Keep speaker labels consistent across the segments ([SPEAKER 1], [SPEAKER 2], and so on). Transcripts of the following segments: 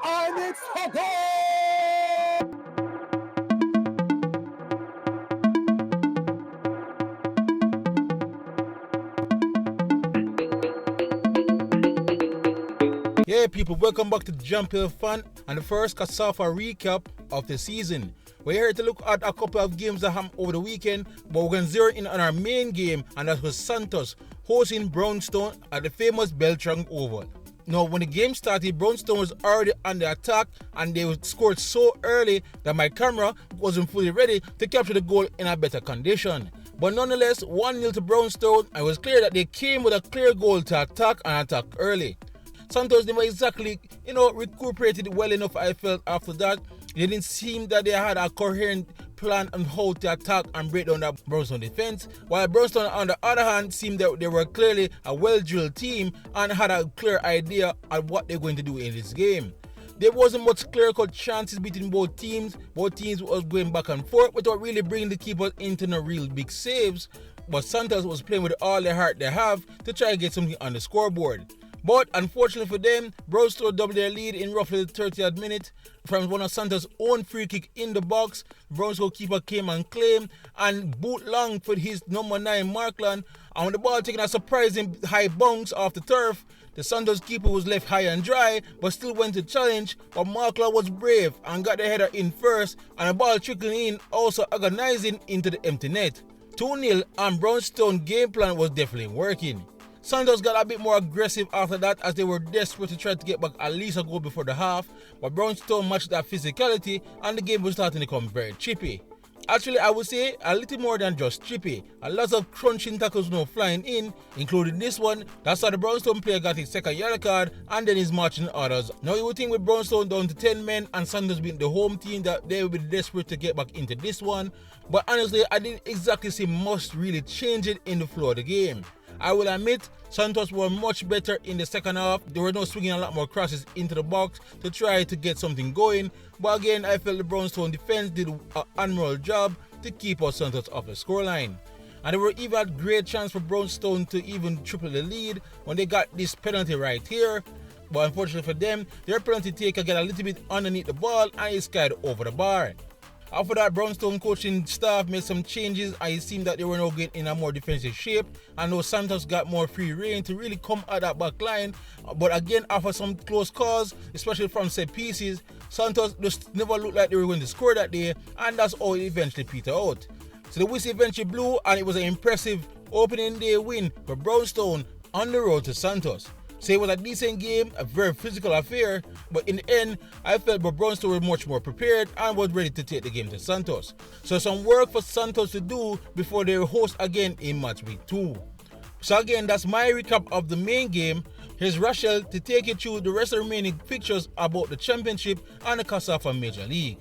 [SPEAKER 1] and it's a goal!
[SPEAKER 2] Yeah, people, welcome back to the Jump Hill Fan and the first KSAFA recap of the season. We're here to look at a couple of games that happened over the weekend, but we're going to zero in on our main game, and that was Santos hosting Brownstone at the famous Beltran Oval. Now, when the game started, Brownstone was already on the attack, and they scored so early that my camera wasn't fully ready to capture the goal in a better condition. But nonetheless, 1-0 to Brownstone, and it was clear that they came with a clear goal to attack and attack early. Santos never exactly, recuperated well enough, I felt, after that. It didn't seem that they had a coherent plan on how to attack and break down that Brownstone defense, while Brownstone, on the other hand, seemed that they were clearly a well-drilled team and had a clear idea of what they're going to do in this game. There wasn't much clear-cut chances between both teams. Both teams was going back and forth without really bringing the keepers into no real big saves, but Santos was playing with all the heart they have to try to get something on the scoreboard. But unfortunately for them, Brownstone doubled their lead in roughly the 30th minute from one of Santos' own free kick in the box. Brownstone keeper came and claimed and boot long for his number 9 Markland, and with the ball taking a surprising high bounce off the turf, the Santos keeper was left high and dry but still went to challenge, but Markland was brave and got the header in first, and the ball trickling in, also agonizing into the empty net. 2-0, and Brownstone game plan was definitely working. Santos got a bit more aggressive after that as they were desperate to try to get back at least a goal before the half, but Brownstone matched that physicality and the game was starting to become very chippy. Actually, I would say a little more than just chippy. A lot of crunching tackles were flying in, including this one. That's how the Brownstone player got his second yellow card and then his marching orders. Now you would think with Brownstone down to 10 men and Santos being the home team that they would be desperate to get back into this one, but honestly I didn't exactly see much really change it in the flow of the game. I will admit, Santos were much better in the second half. They were now swinging a lot more crosses into the box to try to get something going. But again, I felt the Brownstone defense did an admirable job to keep our Santos off the scoreline. And there were even a great chance for Brownstone to even triple the lead when they got this penalty right here. But unfortunately for them, their penalty taker got a little bit underneath the ball and it skied over the bar. After that, Brownstone coaching staff made some changes and it seemed that they were now getting in a more defensive shape, and now Santos got more free reign to really come at that back line. But again, after some close calls, especially from set pieces, Santos just never looked like they were going to score that day, and that's how it eventually petered out. So the whistle eventually blew and it was an impressive opening day win for Brownstone on the road to Santos. So it was a decent game, a very physical affair, but in the end, I felt that Brownstone were much more prepared and was ready to take the game to Santos. So some work for Santos to do before they host again in match week 2. So again, that's my recap of the main game. Here's Rachel to take you through the rest of the remaining pictures about the championship and the KSAFA Major League.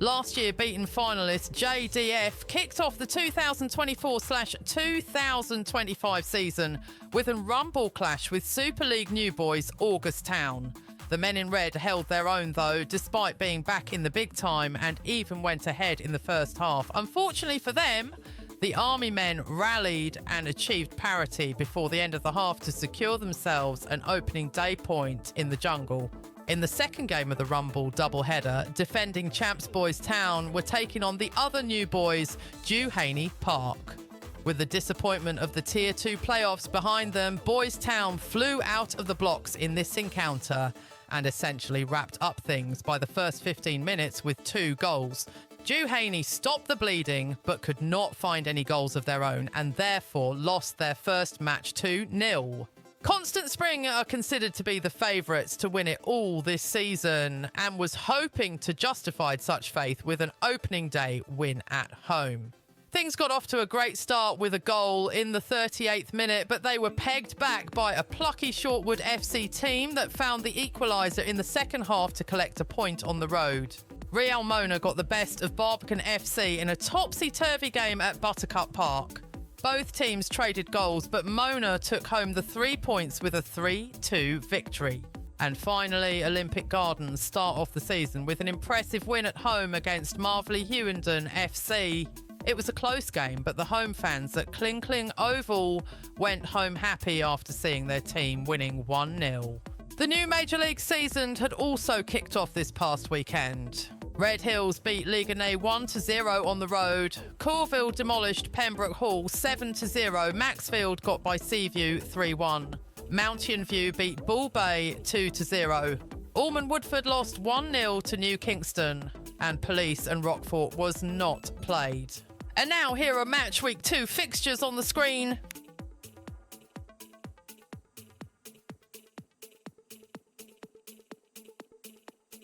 [SPEAKER 3] Last year beaten finalist JDF kicked off the 2024/2025 season with a rumble clash with Super League new boys August Town. The men in red held their own though, despite being back in the big time, and even went ahead in the first half. Unfortunately for them, the Army men rallied and achieved parity before the end of the half to secure themselves an opening day point in the jungle. In the second game of the Rumble doubleheader, defending champs Boys Town were taking on the other new boys, Duhaney Park. With the disappointment of the Tier 2 playoffs behind them, Boys Town flew out of the blocks in this encounter and essentially wrapped up things by the first 15 minutes with 2 goals. Duhaney stopped the bleeding but could not find any goals of their own and therefore lost their first match 2-0. Constant Spring are considered to be the favourites to win it all this season and was hoping to justify such faith with an opening day win at home. Things got off to a great start with a goal in the 38th minute, but they were pegged back by a plucky Shortwood FC team that found the equaliser in the second half to collect a point on the road. Real Mona got the best of Barbican FC in a topsy-turvy game at Buttercup Park. Both teams traded goals, but Mona took home the 3 points with a 3-2 victory. And finally, Olympic Gardens start off the season with an impressive win at home against Marvy Hewenden FC. It was a close game, but the home fans at Kling Oval went home happy after seeing their team winning 1-0. The new Major League season had also kicked off this past weekend. Red Hills beat Ligonnais 1-0 on the road. Corville demolished Pembroke Hall 7-0. Maxfield got by Seaview 3-1. Mountain View beat Bull Bay 2-0. Ormond Woodford lost 1-0 to New Kingston. And Police and Rockfort was not played. And now here are Match Week 2 fixtures on the screen.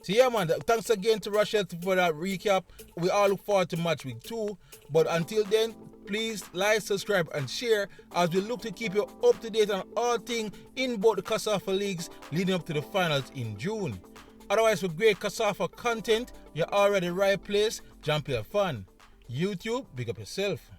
[SPEAKER 2] So yeah, man, thanks again to Rachel for that recap. We all look forward to Match Week 2. But until then, please like, subscribe and share as we look to keep you up to date on all things in both the KSAFA leagues leading up to the finals in June. Otherwise, for great KSAFA content, you're already in the right place. Jump your fun. YouTube, big up yourself.